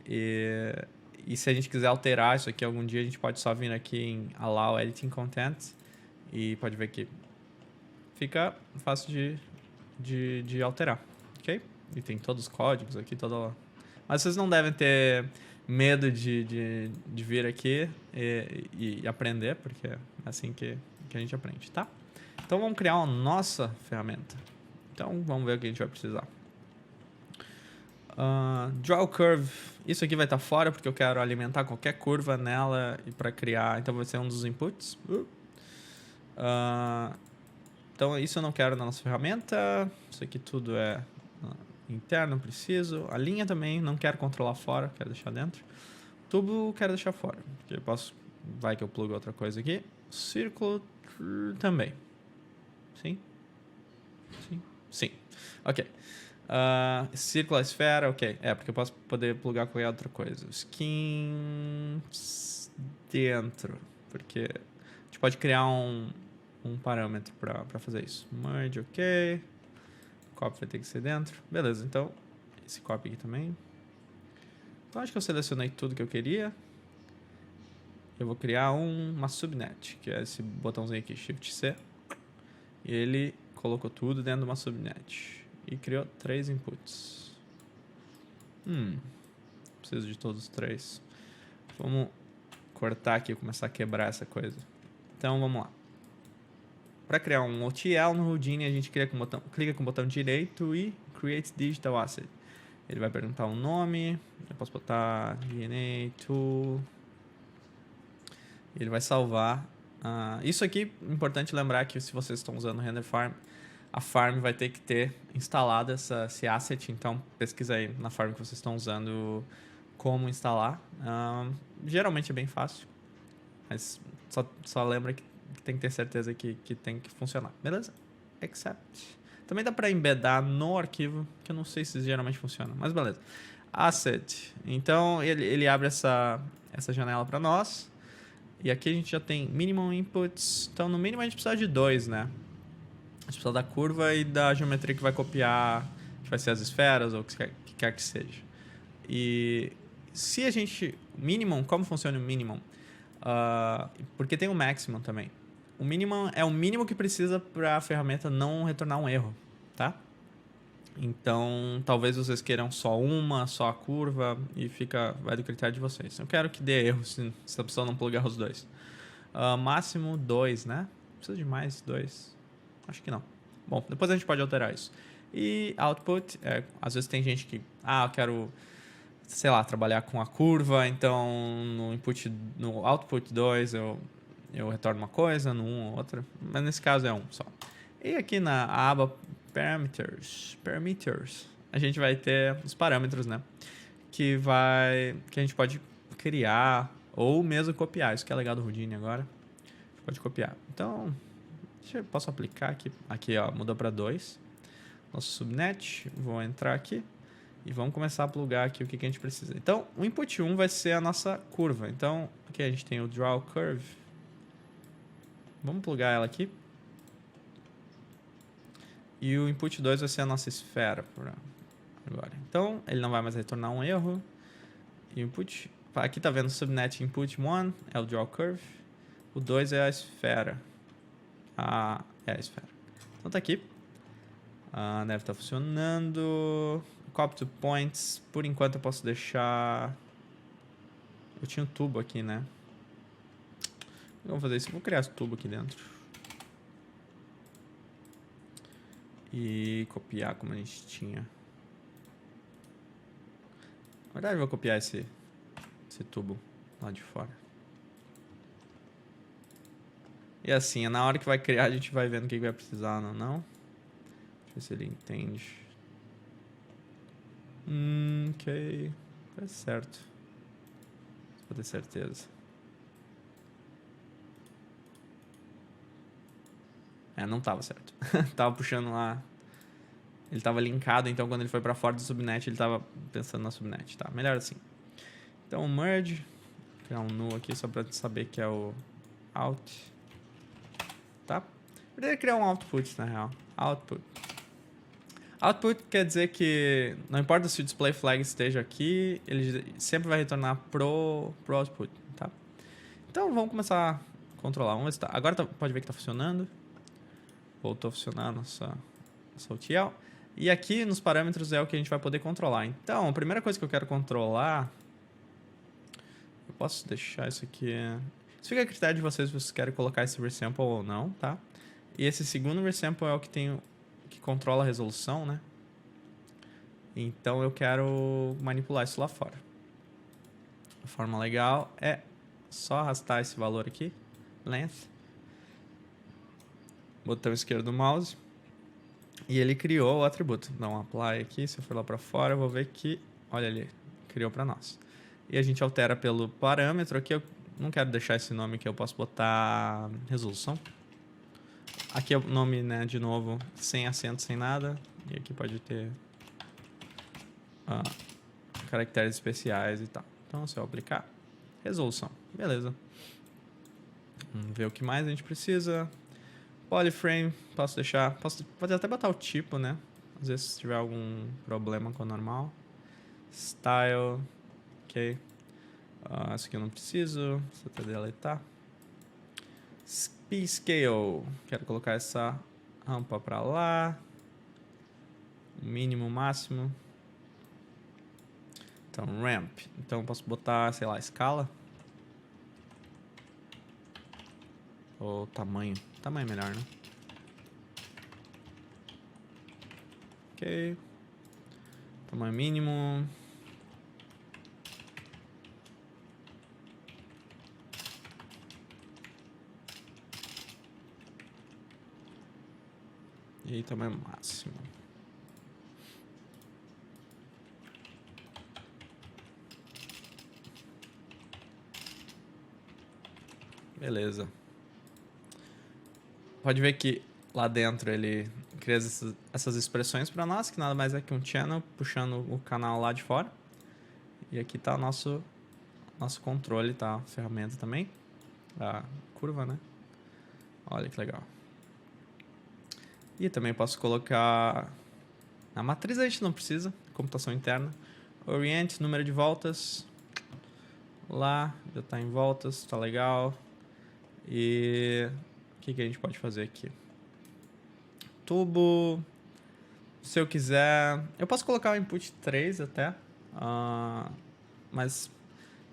E se a gente quiser alterar isso aqui algum dia, a gente pode só vir aqui em Allow Editing Content e pode ver que fica fácil de alterar, ok? E tem todos os códigos aqui, mas vocês não devem ter medo de vir aqui e aprender, porque é assim que a gente aprende, tá? Então vamos criar uma nossa ferramenta. Então vamos ver o que a gente vai precisar. Draw Curve, isso aqui vai estar fora porque eu quero alimentar qualquer curva nela e para criar, então vai ser um dos inputs. Então isso eu não quero na nossa ferramenta, isso aqui tudo é interno, não preciso. A linha também não quero controlar fora, quero deixar dentro. Tubo quero deixar fora, porque eu posso, vai que eu plugo outra coisa aqui. Círculo também. Sim? Sim? Sim. Ok. Círculo, esfera, ok. Porque eu posso poder plugar qualquer outra coisa. Skins dentro, porque a gente pode criar um parâmetro para fazer isso. Merge, ok. Copy vai ter que ser dentro. Beleza, então esse copy aqui também. Então acho que eu selecionei tudo que eu queria. Eu vou criar uma subnet, que é esse botãozinho aqui, Shift C. E ele colocou tudo dentro de uma subnet. E criou 3 inputs. Preciso de todos os 3. Vamos cortar aqui e começar a quebrar essa coisa. Então vamos lá. Para criar um OTL no Houdini, a gente clica com o botão direito e Create Digital Asset. Ele vai perguntar um nome. Eu posso botar DNA Tool. Ele vai salvar. Isso aqui, importante lembrar que se vocês estão usando o Render Farm, a farm vai ter que ter instalado esse asset. Então pesquisa aí na farm que vocês estão usando como instalar. Geralmente é bem fácil, mas só lembra que tem que ter certeza que tem que funcionar. Beleza? Accept. Também dá para embedar no arquivo, que eu não sei se geralmente funciona, mas beleza. Asset. Então ele abre essa janela para nós. E aqui a gente já tem minimum inputs. Então no mínimo a gente precisa de 2, né? A gente precisa da curva e da geometria que vai copiar, que vai ser as esferas ou o que quer que seja. E se a gente... Minimum, como funciona o minimum? Porque tem o maximum também. O minimum é o mínimo que precisa para a ferramenta não retornar um erro, tá? Então, talvez vocês queiram só a curva e vai do critério de vocês. Eu quero que dê erro se a pessoa não plugar os dois. Máximo 2, né? Precisa de mais 2? Acho que não. Bom, depois a gente pode alterar isso. E output, às vezes tem gente que... eu quero, sei lá, trabalhar com a curva, então no output 2 eu retorno uma coisa, no 1 outra. Mas nesse caso é 1 só. E aqui na aba Parameters, a gente vai ter os parâmetros, né? Que a gente pode criar ou mesmo copiar. Isso que é legal do Houdini agora. A gente pode copiar. Então, posso aplicar aqui. Aqui, ó, mudou para 2. Nosso subnet. Vou entrar aqui e vamos começar a plugar aqui o que a gente precisa. Então, o input 1 vai ser a nossa curva. Então, aqui a gente tem o Draw Curve. Vamos plugar ela aqui. E o input 2 vai ser a nossa esfera por agora. Então, ele não vai mais retornar um erro. E input... Aqui tá vendo o subnet input 1 é o draw curve. O 2 é a esfera. É a esfera. Então tá aqui. Deve estar funcionando. Copy to points. Por enquanto eu posso deixar... Eu tinha um tubo aqui, né? Vamos fazer isso. Vou criar esse tubo aqui dentro. E copiar como a gente tinha. Na verdade eu vou copiar esse tubo lá de fora. E assim, na hora que vai criar a gente vai vendo o que vai precisar ou não. Deixa eu ver se ele entende. Ok. Tá certo. Vou ter certeza. Não tava certo. Tava puxando lá. Ele tava linkado, então quando ele foi pra fora do subnet, ele tava pensando na subnet. Tá, melhor assim. Então, merge. Vou criar um null aqui só pra saber que é o out. Tá? Poderia criar um output, na real. Output. Output quer dizer que não importa se o display flag esteja aqui, ele sempre vai retornar pro output, tá? Então, vamos começar a controlar. Vamos ver se tá. Agora pode ver que tá funcionando. Voltou a funcionar nossa OTL. E aqui nos parâmetros é o que a gente vai poder controlar. Então, a primeira coisa que eu quero controlar... Eu posso deixar isso aqui... Isso fica a critério de vocês se vocês querem colocar esse resample ou não, tá? E esse segundo resample é o que controla a resolução, né? Então, eu quero manipular isso lá fora. A forma legal é só arrastar esse valor aqui. Length. Botão esquerdo do mouse. E ele criou o atributo. Dá um apply aqui. Se eu for lá para fora, eu vou ver que... Olha ali. Criou para nós. E a gente altera pelo parâmetro. Aqui eu não quero deixar esse nome aqui, eu posso botar resolução. Aqui é o nome, né, de novo, sem acento, sem nada. E aqui pode ter caracteres especiais e tal. Então, se eu aplicar, resolução. Beleza. Vamos ver o que mais a gente precisa. Polyframe, posso deixar... Pode até botar o tipo, né? Às vezes se tiver algum problema com o normal. Style, ok. Isso aqui eu não preciso. Só até deletar. P-Scale. Quero colocar essa rampa pra lá. Mínimo, máximo. Então, ramp. Então, posso botar, sei lá, escala. Ou tamanho. Tamanho é melhor, né? Ok. Tamanho mínimo. E tamanho máximo. Beleza. Pode ver que lá dentro ele cria essas expressões para nós, que nada mais é que um channel puxando o canal lá de fora. E aqui tá o nosso controle, tá? A ferramenta também. A curva, né? Olha que legal. E também posso colocar... Na matriz a gente não precisa, computação interna. Orient, número de voltas. Lá, já tá em voltas, tá legal. E o que a gente pode fazer aqui? Tubo. Se eu quiser... Eu posso colocar o input 3 até. Mas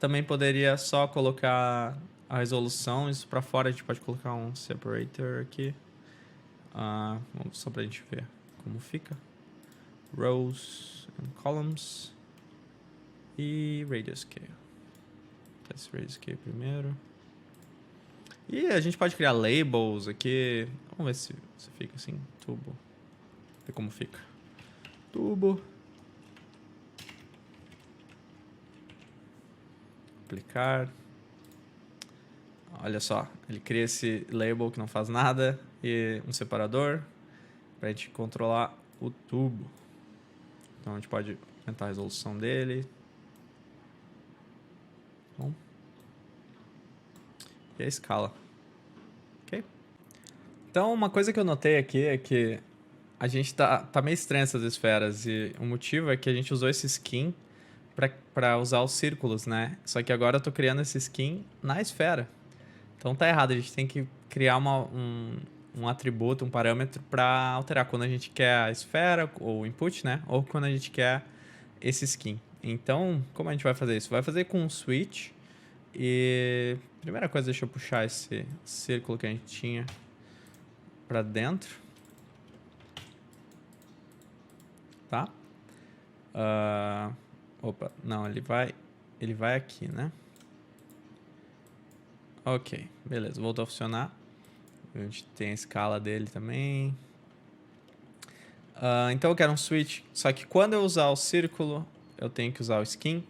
também poderia só colocar a resolução. Isso pra fora a gente pode colocar um separator aqui. Só pra gente ver como fica. Rows and columns. E radius scale. Esse radius scale primeiro. E a gente pode criar labels aqui. Vamos ver se fica assim. Tubo. Ver como fica. Tubo. Aplicar. Olha só. Ele cria esse label que não faz nada. E um separador. Pra gente controlar o tubo. Então a gente pode aumentar a resolução dele. Bom. E a escala. Ok? Então uma coisa que eu notei aqui é que a gente tá meio estranho essas esferas. E o motivo é que a gente usou esse skin pra usar os círculos, né? Só que agora eu tô criando esse skin na esfera. Então tá errado, a gente tem que criar um atributo, um parâmetro pra alterar quando a gente quer a esfera, ou o input, né? Ou quando a gente quer esse skin. Então, como a gente vai fazer isso? Vai fazer com um switch. E primeira coisa, deixa eu puxar esse círculo que a gente tinha pra dentro. Tá? Opa, não, ele vai aqui, né? Ok, beleza, voltou a funcionar. A gente tem a escala dele também. Então eu quero um switch, só que quando eu usar o círculo, eu tenho que usar o skin.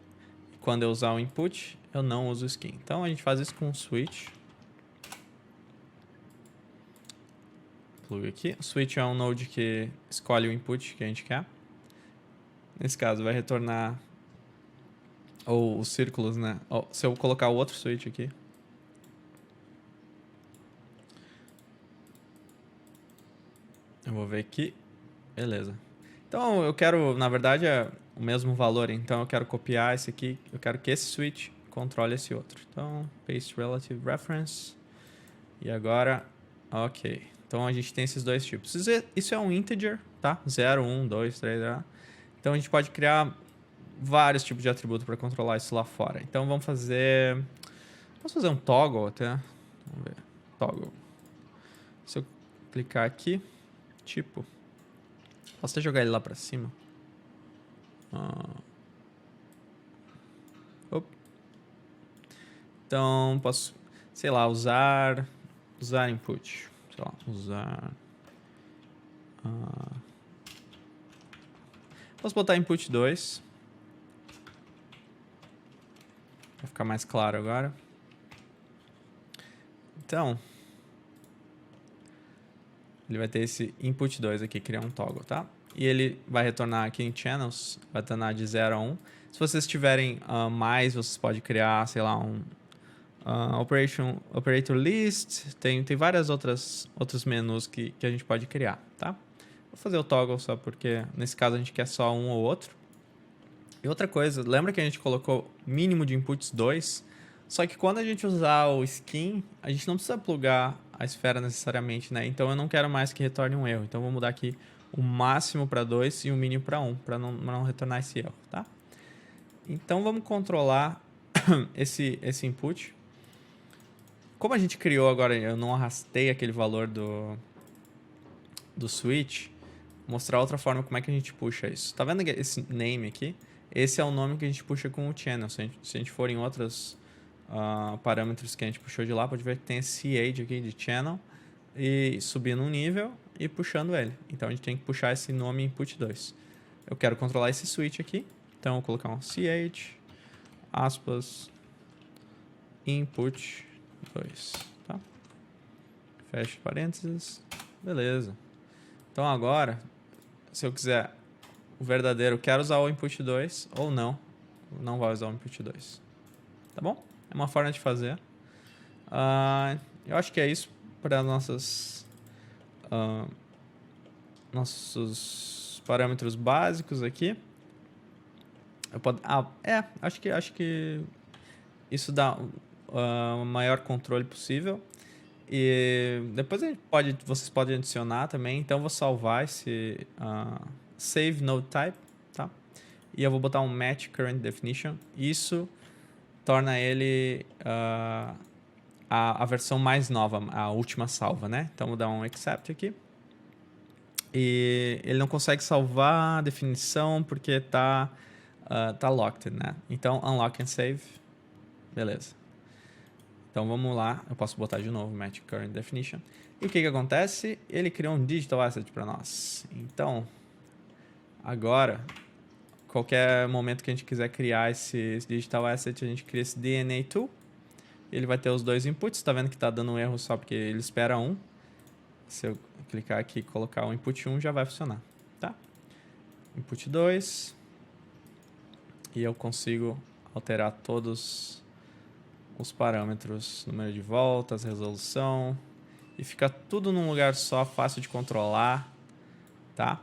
E quando eu usar o input, eu não uso o skin. Então a gente faz isso com o switch. Plug aqui. O switch é um node que escolhe o input que a gente quer. Nesse caso vai retornar ou os círculos, né? Se eu colocar o outro switch aqui. Eu vou ver aqui. Beleza. Então eu quero, na verdade, o mesmo valor. Então eu quero copiar esse aqui. Eu quero que esse switch controle esse outro. Então, paste relative reference. E agora, ok. Então a gente tem esses dois tipos. Isso é um integer, tá? 0, 1, 2, 3, Então a gente pode criar vários tipos de atributo para controlar isso lá fora. Então vamos fazer... Posso fazer um toggle até? Vamos ver. Toggle. Se eu clicar aqui, tipo... Posso até jogar ele lá para cima. Então posso, sei lá, usar input. Sei lá, usar... Posso botar input 2. Para ficar mais claro agora. Então, ele vai ter esse input 2 aqui, criar um toggle, tá? E ele vai retornar aqui em channels, vai retornar de 0 a 1. Se vocês tiverem mais, vocês podem criar, sei lá, um operator list, tem várias outros menus que a gente pode criar, tá? Vou fazer o toggle só porque nesse caso a gente quer só um ou outro. E outra coisa, lembra que a gente colocou mínimo de inputs 2? Só que quando a gente usar o skin, a gente não precisa plugar a esfera necessariamente, né? Então eu não quero mais que retorne um erro. Então eu vou mudar aqui o máximo para 2 e o mínimo para 1, para não retornar esse erro, tá? Então vamos controlar esse input. Como a gente criou agora, eu não arrastei aquele valor do switch, vou mostrar outra forma como é que a gente puxa isso. Tá vendo esse name aqui? Esse é o nome que a gente puxa com o channel. Se a gente for em outros parâmetros que a gente puxou de lá, pode ver que tem esse age aqui de channel e subindo um nível e puxando ele. Então a gente tem que puxar esse nome input 2. Eu quero controlar esse switch aqui, então eu vou colocar um ch aspas input 2, tá? Fecha parênteses, beleza. Então agora, se eu quiser o verdadeiro, quero usar o input 2 ou não vai usar o input 2, tá bom? É uma forma de fazer. Eu acho que é isso para nossos parâmetros básicos aqui. Acho que isso dá o maior controle possível. E depois vocês podem adicionar também. Então eu vou salvar esse save node type, tá? E eu vou botar um match current definition. Isso torna ele a versão mais nova, a última salva, né? Então vou dar um accept aqui. E ele não consegue salvar a definição porque tá locked, né? Então unlock and save. Beleza. Então vamos lá, eu posso botar de novo match current definition. E o que acontece? Ele criou um digital asset para nós. Então, agora, qualquer momento que a gente quiser criar esse digital asset, a gente cria esse DNA tool. Ele vai ter os dois inputs. Está vendo que está dando um erro só porque ele espera um. Se eu clicar aqui e colocar o input 1, já vai funcionar, tá? Input 2. E eu consigo alterar todos os parâmetros, número de voltas, resolução, e fica tudo num lugar só, fácil de controlar, tá?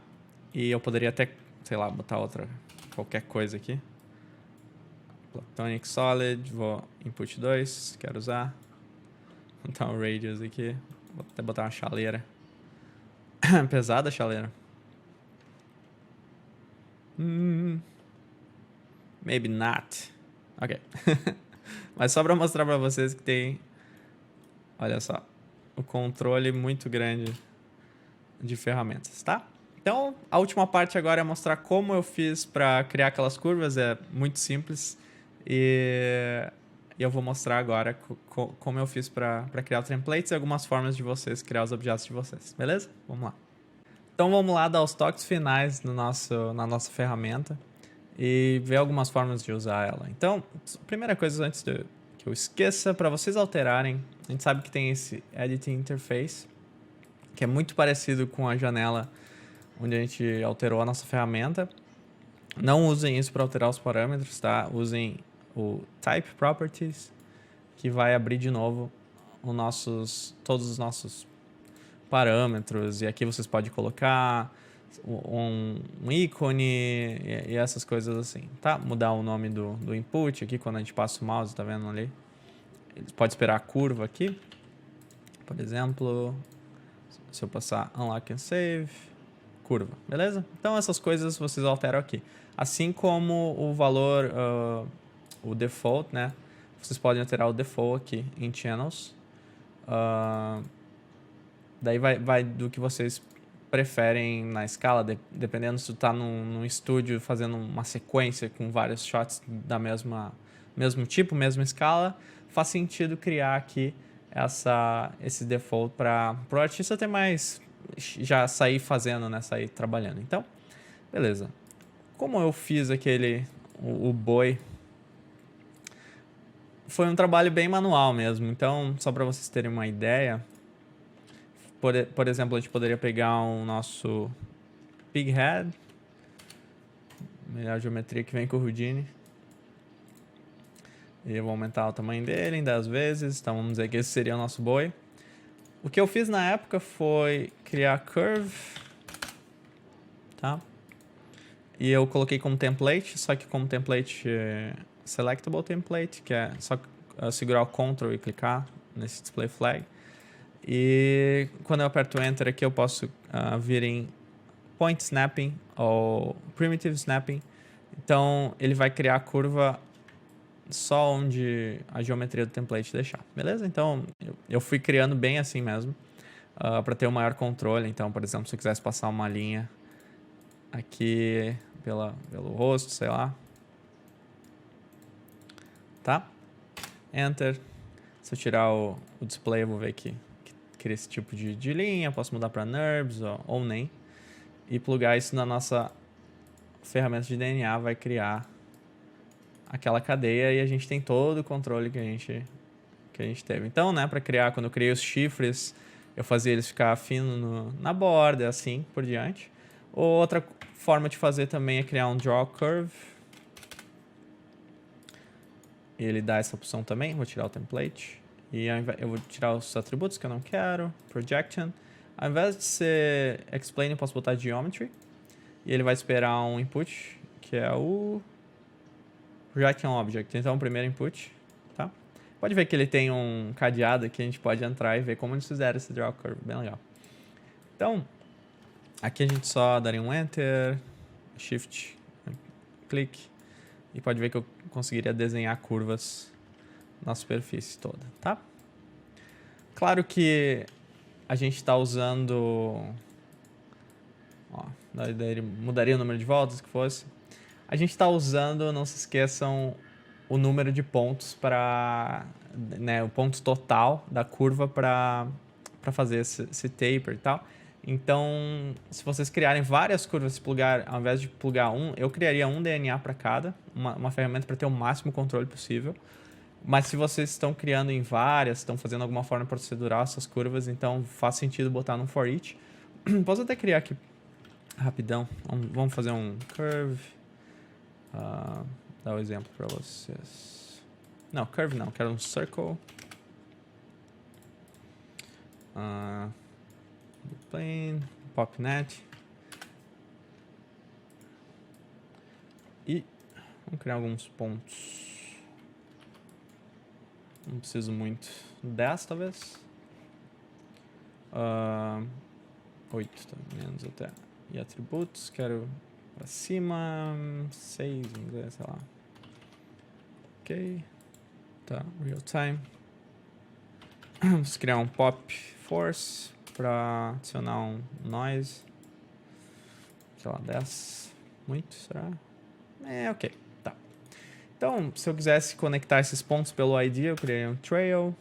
E eu poderia até, sei lá, botar qualquer coisa aqui. Platonic Solid, vou input 2, quero usar. Vou botar um radius aqui, vou até botar uma chaleira. Pesada a chaleira. Maybe not. Ok. Mas só para mostrar para vocês que tem, olha só, o controle muito grande de ferramentas, tá? Então, a última parte agora é mostrar como eu fiz para criar aquelas curvas. É muito simples. E eu vou mostrar agora como eu fiz para criar templates e algumas formas de vocês criar os objetos de vocês. Beleza? Vamos lá. Então, vamos lá dar os toques finais na nossa ferramenta e ver algumas formas de usar ela. Então, primeira coisa, antes que eu esqueça, para vocês alterarem, a gente sabe que tem esse Edit Interface, que é muito parecido com a janela onde a gente alterou a nossa ferramenta. Não usem isso para alterar os parâmetros, tá? Usem o Type Properties, que vai abrir de novo todos os nossos parâmetros. E aqui vocês podem colocar um ícone e essas coisas assim, tá? Mudar o nome do input aqui quando a gente passa o mouse, tá vendo ali? Ele pode esperar a curva aqui, por exemplo, se eu passar unlock and save, curva, beleza? Então essas coisas vocês alteram aqui, assim como o valor, o default, né? Vocês podem alterar o default aqui em channels. Daí vai do que vocês preferem na escala, dependendo se tu tá num estúdio fazendo uma sequência com vários shots da mesmo tipo, mesma escala, faz sentido criar aqui esse default para o artista ter mais, já sair fazendo, né, sair trabalhando. Então, beleza. Como eu fiz o boi foi um trabalho bem manual mesmo. Então, só para vocês terem uma ideia, por exemplo, a gente poderia pegar o nosso Pig Head, melhor geometria que vem com o Houdini. E eu vou aumentar o tamanho dele em 10 vezes, então vamos dizer que esse seria o nosso boi. O que eu fiz na época foi criar curve, tá? E eu coloquei como template, só que como template selectable template, que é só segurar o Ctrl e clicar nesse display flag. E quando eu aperto Enter aqui eu posso vir em point snapping ou primitive snapping. Então ele vai criar a curva só onde a geometria do template deixar, beleza? Então eu fui criando bem assim mesmo, para ter um maior controle. Então, por exemplo, se eu quisesse passar uma linha aqui pelo rosto, sei lá, tá? Enter. Se eu tirar o display, eu vou ver que cria esse tipo de linha. Posso mudar para NURBS ou nem. E plugar isso na nossa ferramenta de DNA, vai criar aquela cadeia e a gente tem todo o controle que a gente teve. Então, né, para criar, quando eu criei os chifres, eu fazia eles ficar fino na borda, assim por diante. Outra forma de fazer também é criar um Draw Curve. E ele dá essa opção também. Vou tirar o template. E eu vou tirar os atributos que eu não quero. Projection. Ao invés de ser Explain, eu posso botar Geometry. E ele vai esperar um input, que é o Projection Object. Então, o primeiro input, tá? Pode ver que ele tem um cadeado aqui, a gente pode entrar e ver como eles fizeram esse Draw Curve. Bem legal. Então, aqui a gente só daria um Enter, Shift, clique. E pode ver que eu conseguiria desenhar curvas na superfície toda, tá? Claro que a gente está usando... Ó, daí mudaria o número de voltas que fosse. A gente está usando, não se esqueçam, o número de pontos para... né, o ponto total da curva para fazer esse taper e tal. Então, se vocês criarem várias curvas, ao invés de plugar eu criaria um DNA para cada, uma ferramenta para ter o máximo controle possível. Mas se vocês estão criando em várias, estão fazendo alguma forma procedural essas curvas, então faz sentido botar num for each. Posso até criar aqui rapidão. Vamos fazer um curve. Dar um exemplo para vocês. Não, curve não, quero um circle. Plane, popnet. E vamos criar alguns pontos. Não preciso muito. 10 talvez. 8 tá, menos até. E atributos, quero pra cima. 6, vamos dizer, sei lá. Ok. Tá, real time. Vamos criar um pop force para adicionar um noise. Sei lá, 10. Muito, será? Ok. Tá. Então, se eu quisesse conectar esses pontos pelo ID, eu criaria um trail.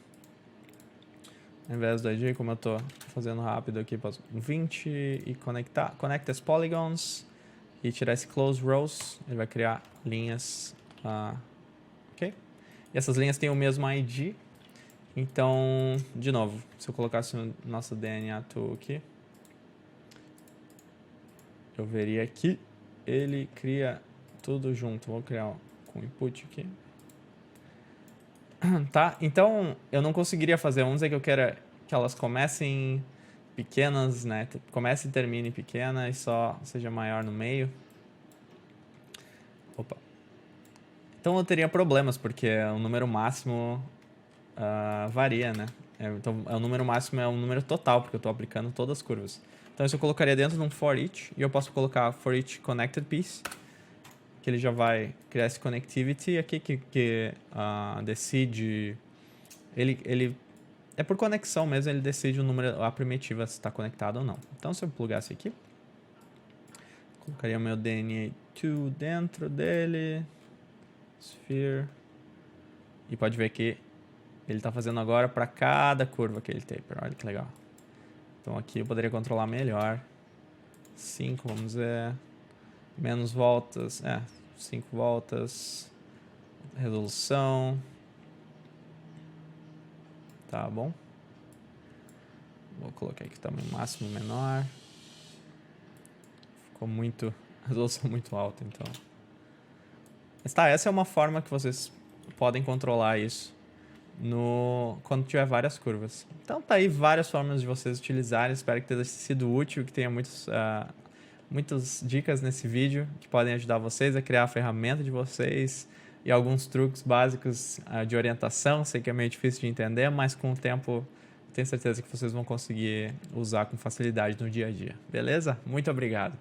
Ao invés do ID, como eu tô fazendo rápido aqui, posso 20 e conecta as polygons e tirar esse close rows. Ele vai criar linhas. Ok? E essas linhas têm o mesmo ID. Então, de novo, se eu colocasse o nosso DNA tool aqui, eu veria que ele cria tudo junto. Vou criar com input aqui. Tá? Então, eu não conseguiria fazer. Vamos dizer que eu quero que elas comecem pequenas, né? Comece e termine pequena e só seja maior no meio. Opa. Então eu teria problemas, porque o número máximo varia, né? Então, o número máximo é um número total, porque eu estou aplicando todas as curvas. Então, isso eu colocaria dentro de um for each, e eu posso colocar for each connected piece, que ele já vai criar esse connectivity aqui, que decide... Ele é por conexão mesmo, ele decide o número, a primitiva se está conectada ou não. Então, se eu plugasse aqui, colocaria o meu DNA2 dentro dele, sphere, e pode ver que ele está fazendo agora para cada curva que ele taper. Olha que legal. Então aqui eu poderia controlar melhor. 5, vamos dizer. Menos voltas. 5 voltas. Resolução. tá bom? Vou colocar aqui tamanho máximo, menor. Ficou muito... A resolução muito alta, então. Mas tá, essa é uma forma que vocês podem controlar isso quando tiver várias curvas. Então tá aí várias formas de vocês utilizarem. Espero que tenha sido útil, que tenha muitas dicas nesse vídeo que podem ajudar vocês a criar a ferramenta de vocês e alguns truques básicos de orientação. Sei que é meio difícil de entender, mas com o tempo tenho certeza que vocês vão conseguir usar com facilidade no dia a dia. Beleza? Muito obrigado!